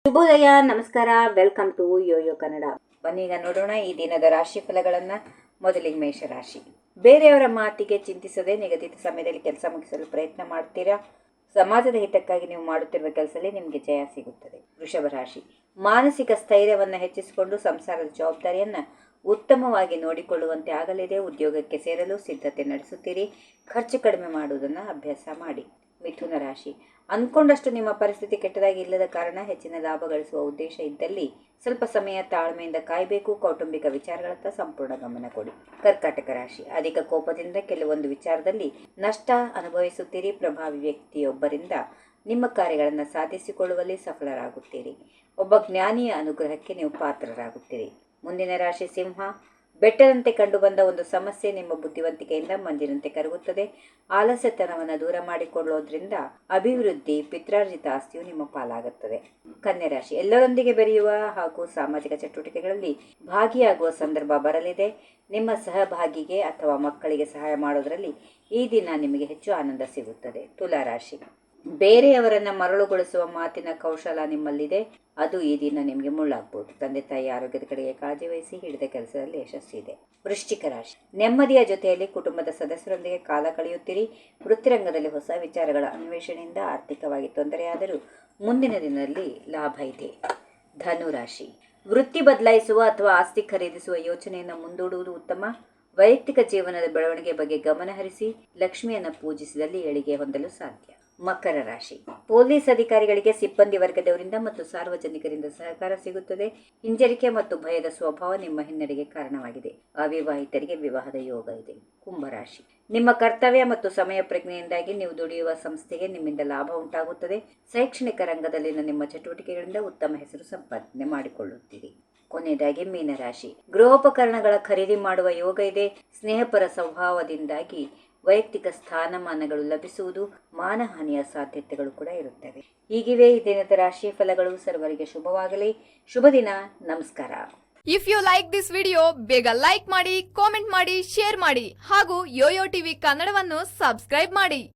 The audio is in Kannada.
ಶುಭೋದಯ, ನಮಸ್ಕಾರ, ವೆಲ್ಕಮ್ ಟು ಯೋಯೋ ಕನ್ನಡ. ಬನ್ನೀಗ ನೋಡೋಣ ಈ ದಿನದ ರಾಶಿ ಫಲಗಳನ್ನು. ಮೊದಲಿಗೆ ಮೇಷರಾಶಿ. ಬೇರೆಯವರ ಮಾತಿಗೆ ಚಿಂತಿಸದೆ ನಿಗದಿತ ಸಮಯದಲ್ಲಿ ಕೆಲಸ ಮುಗಿಸಲು ಪ್ರಯತ್ನ ಮಾಡ್ತೀರಾ. ಸಮಾಜದ ಹಿತಕ್ಕಾಗಿ ನೀವು ಮಾಡುತ್ತಿರುವ ಕೆಲಸದಲ್ಲಿ ನಿಮಗೆ ಜಯ ಸಿಗುತ್ತದೆ. ವೃಷಭ ರಾಶಿ. ಮಾನಸಿಕ ಸ್ಥೈರ್ಯವನ್ನು ಹೆಚ್ಚಿಸಿಕೊಂಡು ಸಂಸಾರದ ಜವಾಬ್ದಾರಿಯನ್ನು ಉತ್ತಮವಾಗಿ ನೋಡಿಕೊಳ್ಳುವಂತೆ ಆಗಲಿದೆ. ಉದ್ಯೋಗಕ್ಕೆ ಸೇರಲು ಸಿದ್ಧತೆ ನಡೆಸುತ್ತೀರಿ. ಖರ್ಚು ಕಡಿಮೆ ಮಾಡುವುದನ್ನು ಅಭ್ಯಾಸ ಮಾಡಿ. ಮಿಥುನ ರಾಶಿ. ಅಂದ್ಕೊಂಡಷ್ಟು ನಿಮ್ಮ ಪರಿಸ್ಥಿತಿ ಕೆಟ್ಟದಾಗಿ ಇಲ್ಲದ ಕಾರಣ ಹೆಚ್ಚಿನ ಲಾಭ ಗಳಿಸುವ ಉದ್ದೇಶ ಇದ್ದಲ್ಲಿ ಸ್ವಲ್ಪ ಸಮಯ ತಾಳ್ಮೆಯಿಂದ ಕಾಯಬೇಕು. ಕೌಟುಂಬಿಕ ವಿಚಾರಗಳತ್ತ ಸಂಪೂರ್ಣ ಗಮನ ಕೊಡಿ. ಕರ್ಕಾಟಕ ರಾಶಿ. ಅಧಿಕ ಕೋಪದಿಂದ ಕೆಲವೊಂದು ವಿಚಾರದಲ್ಲಿ ನಷ್ಟ ಅನುಭವಿಸುತ್ತೀರಿ. ಪ್ರಭಾವಿ ವ್ಯಕ್ತಿಯೊಬ್ಬರಿಂದ ನಿಮ್ಮ ಕಾರ್ಯಗಳನ್ನು ಸಾಧಿಸಿಕೊಳ್ಳುವಲ್ಲಿ ಸಫಲರಾಗುತ್ತೀರಿ. ಒಬ್ಬ ಜ್ಞಾನಿಯ ಅನುಗ್ರಹಕ್ಕೆ ನೀವು ಪಾತ್ರರಾಗುತ್ತೀರಿ. ಮುಂದಿನ ರಾಶಿ ಸಿಂಹ. ಬೆಟ್ಟದಂತೆ ಕಂಡುಬಂದ ಒಂದು ಸಮಸ್ಯೆ ನಿಮ್ಮ ಬುದ್ಧಿವಂತಿಕೆಯಿಂದ ಮಂಜಿನಂತೆ ಕರಗುತ್ತದೆ. ಆಲಸ್ಯತನವನ್ನು ದೂರ ಮಾಡಿಕೊಳ್ಳೋದ್ರಿಂದ ಅಭಿವೃದ್ಧಿ, ಪಿತ್ರಾರ್ಜಿತ ಆಸ್ತಿಯು ನಿಮ್ಮ ಪಾಲಾಗುತ್ತದೆ. ಕನ್ಯಾ ರಾಶಿ. ಎಲ್ಲರೊಂದಿಗೆ ಬೆರೆಯುವ ಹಾಗೂ ಸಾಮಾಜಿಕ ಚಟುವಟಿಕೆಗಳಲ್ಲಿ ಭಾಗಿಯಾಗುವ ಸಂದರ್ಭ ಬರಲಿದೆ. ನಿಮ್ಮ ಸಹಭಾಗಿಗೆ ಅಥವಾ ಮಕ್ಕಳಿಗೆ ಸಹಾಯ ಮಾಡೋದರಲ್ಲಿ ಈ ದಿನ ನಿಮಗೆ ಹೆಚ್ಚು ಆನಂದ ಸಿಗುತ್ತದೆ. ತುಲಾ ರಾಶಿ. ಬೇರೆಯವರನ್ನ ಮರಳುಗೊಳಿಸುವ ಮಾತಿನ ಕೌಶಲ ನಿಮ್ಮಲ್ಲಿದೆ. ಅದು ಈ ದಿನ ನಿಮಗೆ ಮುಳ್ಳಾಗಬಹುದು. ತಂದೆ ತಾಯಿ ಆರೋಗ್ಯದ ಕಡೆಗೆ ಕಾಳಜಿ ವಹಿಸಿ. ಹಿಡಿದ ಕೆಲಸದಲ್ಲಿ ಯಶಸ್ಸಿದೆ. ವೃಶ್ಚಿಕ ರಾಶಿ. ನೆಮ್ಮದಿಯ ಜೊತೆಯಲ್ಲಿ ಕುಟುಂಬದ ಸದಸ್ಯರೊಂದಿಗೆ ಕಾಲ ಕಳೆಯುತ್ತೀರಿ. ವೃತ್ತಿರಂಗದಲ್ಲಿ ಹೊಸ ವಿಚಾರಗಳ ಅನ್ವೇಷಣೆಯಿಂದ ಆರ್ಥಿಕವಾಗಿ ತೊಂದರೆಯಾದರೂ ಮುಂದಿನ ದಿನದಲ್ಲಿ ಲಾಭ ಇದೆ. ಧನು ರಾಶಿ. ವೃತ್ತಿ ಬದಲಾಯಿಸುವ ಅಥವಾ ಆಸ್ತಿ ಖರೀದಿಸುವ ಯೋಚನೆಯನ್ನು ಮುಂದೂಡುವುದು ಉತ್ತಮ. ವೈಯಕ್ತಿಕ ಜೀವನದ ಬೆಳವಣಿಗೆ ಬಗ್ಗೆ ಗಮನ ಹರಿಸಿ. ಲಕ್ಷ್ಮಿಯನ್ನು ಪೂಜಿಸಿದಲ್ಲಿ ಏಳಿಗೆ ಹೊಂದಲು ಸಾಧ್ಯ. ಮಕರ ರಾಶಿ. ಪೊಲೀಸ್ ಅಧಿಕಾರಿಗಳಿಗೆ, ಸಿಬ್ಬಂದಿ ವರ್ಗದವರಿಂದ ಮತ್ತು ಸಾರ್ವಜನಿಕರಿಂದ ಸಹಕಾರ ಸಿಗುತ್ತದೆ. ಹಿಂಜರಿಕೆ ಮತ್ತು ಭಯದ ಸ್ವಭಾವ ನಿಮ್ಮ ಹಿನ್ನಡೆಗೆ ಕಾರಣವಾಗಿದೆ. ಅವಿವಾಹಿತರಿಗೆ ವಿವಾಹದ ಯೋಗ ಇದೆ. ಕುಂಭರಾಶಿ. ನಿಮ್ಮ ಕರ್ತವ್ಯ ಮತ್ತು ಸಮಯ ಪ್ರಜ್ಞೆಯಿಂದಾಗಿ ನೀವು ದುಡಿಯುವ ಸಂಸ್ಥೆಗೆ ನಿಮ್ಮಿಂದ ಲಾಭ ಉಂಟಾಗುತ್ತದೆ. ಶೈಕ್ಷಣಿಕ ರಂಗದಲ್ಲಿನ ನಿಮ್ಮ ಚಟುವಟಿಕೆಗಳಿಂದ ಉತ್ತಮ ಹೆಸರು ಸಂಪಾದನೆ ಮಾಡಿಕೊಳ್ಳುತ್ತೀರಿ. ಕೊನೆಯದಾಗಿ ಮೀನರಾಶಿ. ಗೃಹೋಪಕರಣಗಳ ಖರೀದಿ ಮಾಡುವ ಯೋಗ ಇದೆ. ಸ್ನೇಹಪರ ಸ್ವಭಾವದಿಂದಾಗಿ ವೈಯಕ್ತಿಕ ಸ್ಥಾನಮಾನಗಳು ಲಭಿಸುವುದು. ಮಾನಹಾನಿಯ ಸಾಧ್ಯತೆಗಳು ಕೂಡ ಇರುತ್ತವೆ. ಹೀಗಿವೆ ಈ ದಿನದ ರಾಶಿ ಫಲಗಳು. ಸರ್ವರಿಗೆ ಶುಭವಾಗಲಿ. ಶುಭ ದಿನ. ನಮಸ್ಕಾರ. If you like this video, ಬೇಗ ಲೈಕ್ ಮಾಡಿ, ಕಾಮೆಂಟ್ ಮಾಡಿ, ಶೇರ್ ಮಾಡಿ ಹಾಗೂ ಯೋಯೋ ಟಿವಿ ಕನ್ನಡವನ್ನು ಸಬ್ಸ್ಕ್ರೈಬ್ ಮಾಡಿ.